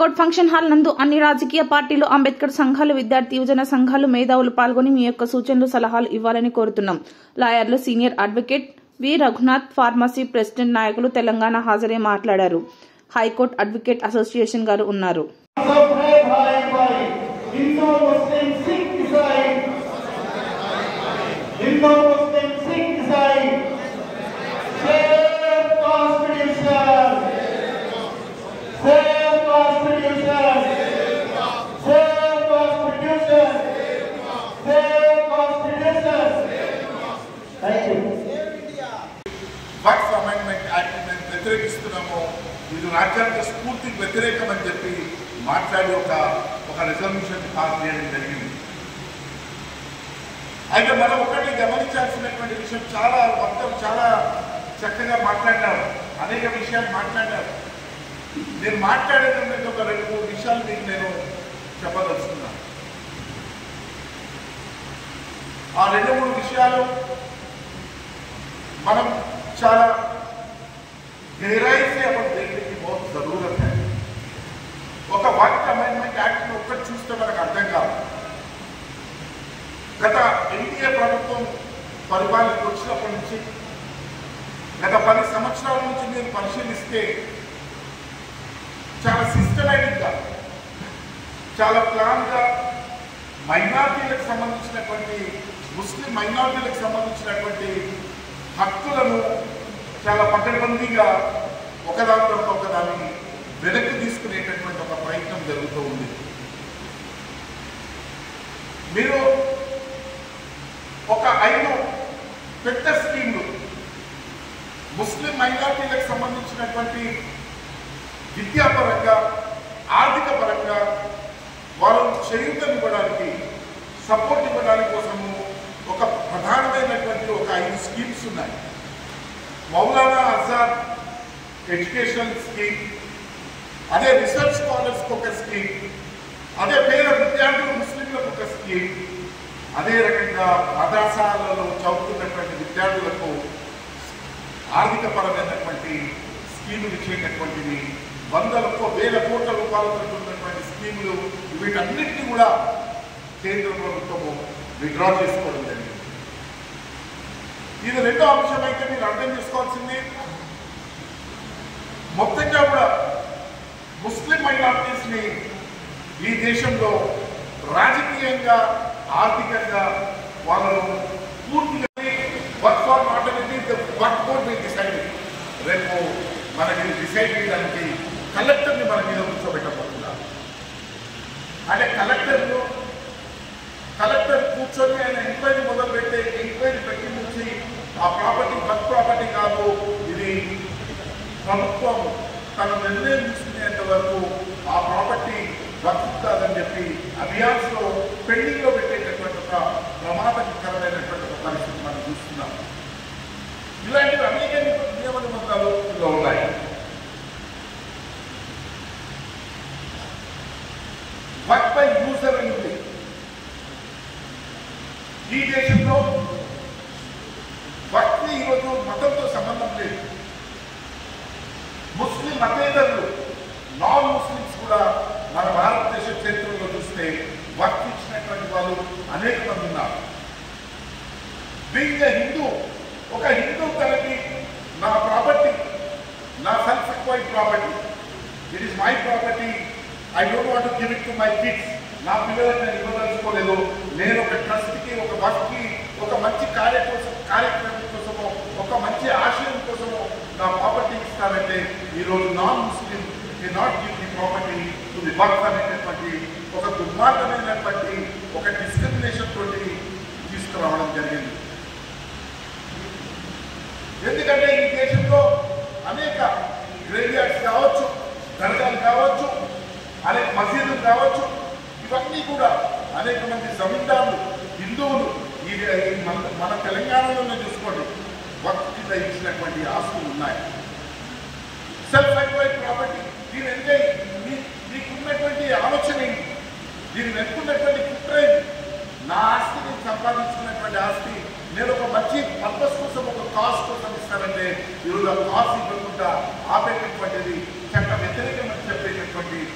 Goud function hall నందు అన్ని రాజకీయ పార్టీలు, అంబేద్కర్ సంఘాలు, విద్యార్థి యువజన సంఘాలు, మేధావులు పాల్గొని మీ యొక్క సూచనలు, సలహాలు ఇవ్వాలని కోరుతున్నాం. లాయర్లు, సీనియర్ అడ్వకేట్ వి రఘునాథ్, ఫార్మసీ ప్రెసిడెంట్ నాయకులు తెలంగాణ హాజరై మాట్లాడారు. హైకోర్టు అడ్వకేట్ అసోసియేషన్ గారు ఉన్నారు. వక్ఫ్ అమెండ్మెంట్ యాక్ట్ మేము వ్యతిరేకిస్తున్నాము, ఇది రాజ్యాంగ స్ఫూర్తికి వ్యతిరేకమని చెప్పి మాట్లాడి ఒక రిజల్యూషన్ పాస్ చేయడం జరిగింది. అయితే మనం ఒకటి గమనించాల్సినటువంటి విషయం, చాలా చక్కగా మాట్లాడినారు, అనేక విషయాలు మాట్లాడినారు. నేను మాట్లాడేటటువంటి ఒక 2-3 విషయాలు మీకు నేను చెప్పదలుచుకున్నాను. ఆ 2-3 విషయాలు మనం చాలా गहराई से अपन देखने की बहुत जरूरत है. ఒక వక్ఫ్ అమెండ్మెంట్ యాక్ట్ ఒక్కటి చూస్తే మనకు అర్థం కాదు. గత ఎన్డీఏ ప్రభుత్వం పరిపాలనకు వచ్చినప్పటి నుంచి గత 10 సంవత్సరాల నుంచి మీరు పరిశీలిస్తే చాలా సిస్టమేటిక్గా, చాలా ప్లాన్గా మైనారిటీలకు సంబంధించినటువంటి, ముస్లిం మైనారిటీలకు సంబంధించినటువంటి హక్కులను చాలా పకడ్బందీగా ఒకదాని తర్వాత ఒకదాన్ని వెనక్కి తీసుకునేటటువంటి ఒక ప్రయత్నం జరుగుతూ ఉంది. మీరు ఒక 5 పెద్ద స్కీమ్లు ముస్లిం మైనారిటీలకు సంబంధించినటువంటి విద్యాపరంగా, ఆర్థిక పరంగా వాళ్ళు చేయూతనివ్వడానికి, సపోర్ట్ ఇవ్వడానికి కోసము ఒక ప్రధానమైనటువంటి ఒక 5 స్కీమ్స్ ఉన్నాయి. మౌలానా ఆజాద్ ఎడ్యుకేషనల్ స్కీమ్, అదే రీసెర్చ్ స్కాలర్స్కి ఒక స్కీమ్, అదే పేద విద్యార్థులు ముస్లింలకు ఒక స్కీమ్, అదే రకంగా మదరసాలలో చదువుతున్నటువంటి విద్యార్థులకు ఆర్థిక పరమైనటువంటి స్కీములు ఇచ్చేటటువంటివి, 100,000 కోట్ల రూపాయలతో ఉన్నటువంటి స్కీములు, వీటన్నిటినీ కూడా కేంద్ర ప్రభుత్వము విత్డ్రా చేసుకోవడం జరిగింది. ఇది రెండో అంశం అయితే మీరు అర్థం చేసుకోవాల్సింది, మొత్తంగా కూడా ముస్లిం మైనారిటీస్ని ఈ దేశంలో రాజకీయంగా, ఆర్థికంగా వాళ్ళను పూర్తిగా వక్ఫ్ ఆర్ నాట్ అనేది వక్ఫ్ బోర్డ్ మీద డిసైడ్, రేపు మనకి డిసైడ్ చేయడానికి కలెక్టర్ని మన మీద కూర్చోబెట్టబోతున్నారు. అంటే కలెక్టర్ కూర్చొని ఆయన ఎంక్వైరీ మొదలుపెట్టే, ఎంక్వైరీ పెట్టి నుంచి ఆ ప్రాపర్టీ వక్ఫ్ ప్రాపర్టీ కాదు, ఇది ప్రభుత్వం తన నిర్ణయం తీసుకునేంత వరకు ఆ ప్రాపర్టీ వక్ఫ్ కాదని చెప్పి అభియాన్స్లో పెండింగ్లో పెట్టేటటువంటి ఒక ప్రమాదకరమైనటువంటి ఒక పరిస్థితి మనం చూస్తున్నాం. ఇలాంటివి అనేక నియమ నిబంధనలు ఇందులో ఉన్నాయి. వక్ఫ్ బై యూజర్ అని ఉంది. ఈ దేశంలో వక్ఫ్ ఈరోజు మతంతో సంబంధం లేదు. ముస్లిం మతేతరులు, నాన్ ముస్లిమ్స్ కూడా మన భారతదేశ చరిత్రలో చూస్తే వక్ఫ్ ఇచ్చినటువంటి వాళ్ళు అనేక మంది ఉన్నారు. బీయింగ్ హిందూ, ఒక హిందూ తనకి నా ప్రాపర్టీ, నా self acquired property, it is my property, I don't want to give it to my kids, నా పిల్లలకు నేను ఇవ్వదలుచుకోలేదు, నేను ఒక ట్రస్ట్కి, ఒక వక్ఫ్కి, ఒక మంచి కార్యక్రమం కోసమో, ఒక మంచి ఆశయం కోసమో నా ప్రాపర్టీ ఇస్తానంటే ఈరోజు non Muslim cannot give the property to the Waqf అనేటటువంటి ఒక దుర్మార్గమైనటువంటి ఒక డిస్క్రిమినేషన్ తోటి తీసుకురావడం జరిగింది. ఎందుకంటే ఈ దేశంలో అనేక గ్రేవ్యార్డ్స్ కావచ్చు, దర్గాలు కావచ్చు, అనేక మసీదులు కావచ్చు, ఇవన్నీ కూడా అనేక మంది జమీందారులు, హిందువులు మన తెలంగాణలోనే చూసుకోండి వక్ఫ్ కింద ఇచ్చినటువంటి ఆస్తులు ఉన్నాయి. సెల్ఫ్ ఎక్వైర్డ్ ప్రాపర్టీ, దీని అంటే మీకున్నటువంటి ఆలోచన ఏంటి, దీని వెనుకున్నటువంటి కుట్ర ఏంటి? నా ఆస్తి నేను సంపాదించుకున్నటువంటి ఆస్తి నేను ఒక మంచి పర్పస్ కోసం, ఒక కాజ్ కోసం ఇస్తానంటే ఈరోజు ఆ కాజ్ ఇవ్వకుండా ఆపేటటువంటిది చట్ట వ్యతిరేకమైన